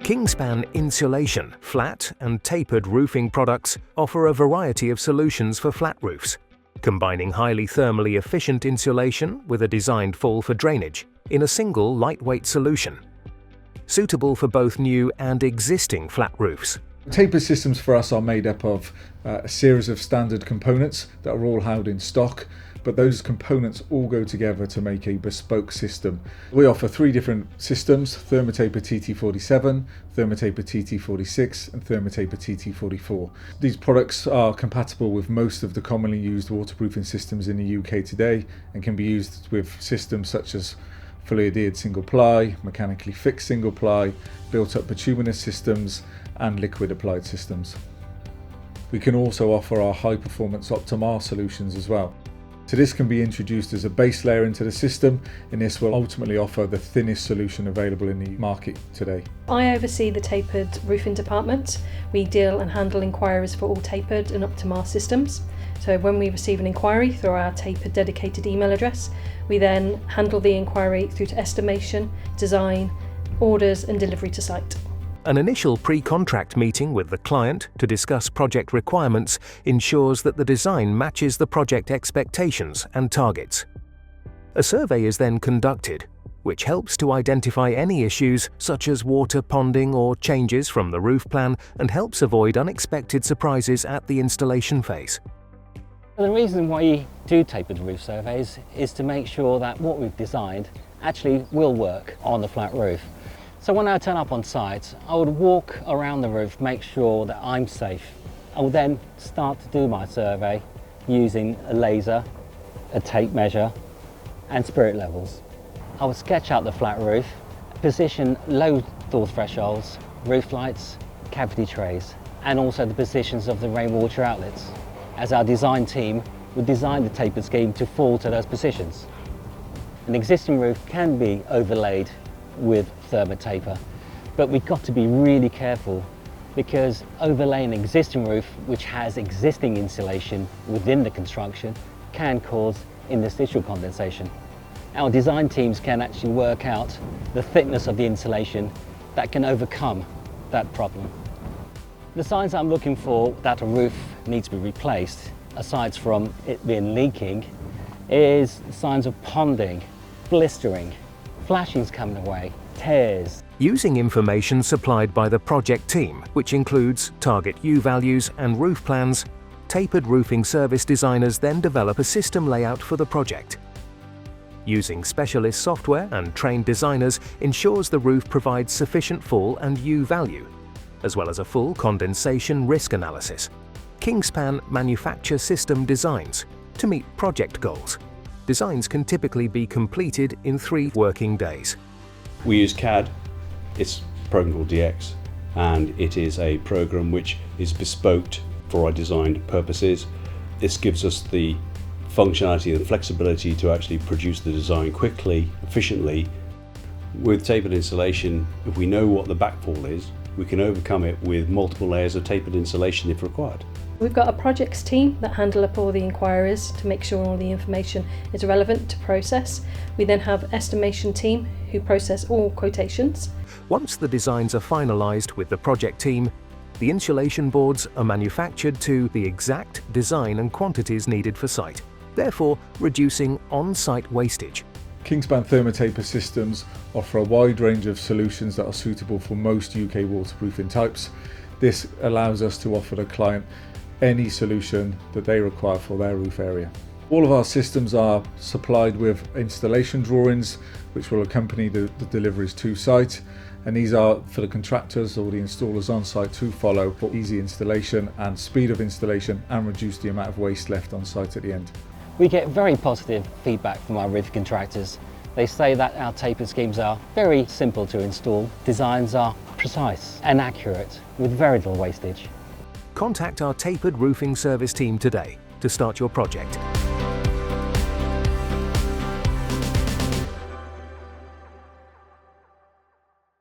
Kingspan Insulation flat and tapered roofing products offer a variety of solutions for flat roofs, combining highly thermally efficient insulation with a designed fall for drainage in a single lightweight solution, suitable for both new and existing flat roofs. Tapered systems for us are made up of a series of standard components that are all held in stock, but those components all go together to make a bespoke system. We offer 3 different systems: Tapered TT47, Tapered TT46 and Tapered TT44. These products are compatible with most of the commonly used waterproofing systems in the UK today and can be used with systems such as fully adhered single ply, mechanically fixed single ply, built up bituminous systems and liquid applied systems. We can also offer our high performance Optimar solutions as well. So this can be introduced as a base layer into the system, and this will ultimately offer the thinnest solution available in the market today. I oversee the tapered roofing department. We deal and handle inquiries for all tapered and Optimar systems. So when we receive an inquiry through our tapered dedicated email address, we then handle the inquiry through to estimation, design, orders and delivery to site. An initial pre-contract meeting with the client to discuss project requirements ensures that the design matches the project expectations and targets. A survey is then conducted, which helps to identify any issues such as water ponding or changes from the roof plan and helps avoid unexpected surprises at the installation phase. The reason why you do tapered roof surveys is to make sure that what we've designed actually will work on the flat roof. So when I turn up on site, I would walk around the roof, make sure that I'm safe. I will then start to do my survey using a laser, a tape measure and spirit levels. I would sketch out the flat roof, position low thaw thresholds, roof lights, cavity trays and also the positions of the rainwater outlets, as our design team would design the tapered scheme to fall to those positions. An existing roof can be overlaid with Tapered, but we've got to be really careful because overlaying an existing roof which has existing insulation within the construction can cause interstitial condensation. Our design teams can actually work out the thickness of the insulation that can overcome that problem. The signs I'm looking for that a roof needs to be replaced, aside from it being leaking, is signs of ponding, blistering, flashings coming away, tears. Using information supplied by the project team, which includes target U values and roof plans, tapered roofing service designers then develop a system layout for the project. Using specialist software and trained designers ensures the roof provides sufficient fall and U value, as well as a full condensation risk analysis. Kingspan manufacture system designs to meet project goals. Designs can typically be completed in 3 working days. We use CAD, it's a program called DX, and it is a program which is bespoke for our design purposes. This gives us the functionality and flexibility to actually produce the design quickly, efficiently. With tapered insulation, if we know what the backfall is, we can overcome it with multiple layers of tapered insulation if required. We've got a projects team that handle up all the inquiries to make sure all the information is relevant to process. We then have estimation team who process all quotations. Once the designs are finalised with the project team, the insulation boards are manufactured to the exact design and quantities needed for site, therefore reducing on-site wastage. Kingspan Tapered systems offer a wide range of solutions that are suitable for most UK waterproofing types. This allows us to offer the client any solution that they require for their roof area. All of our systems are supplied with installation drawings which will accompany the deliveries to site, and these are for the contractors or the installers on site to follow for easy installation and speed of installation and reduce the amount of waste left on site at the end. We get very positive feedback from our roof contractors. They say that our tapered schemes are very simple to install, designs are precise and accurate with very little wastage. Contact our tapered roofing service team today to start your project.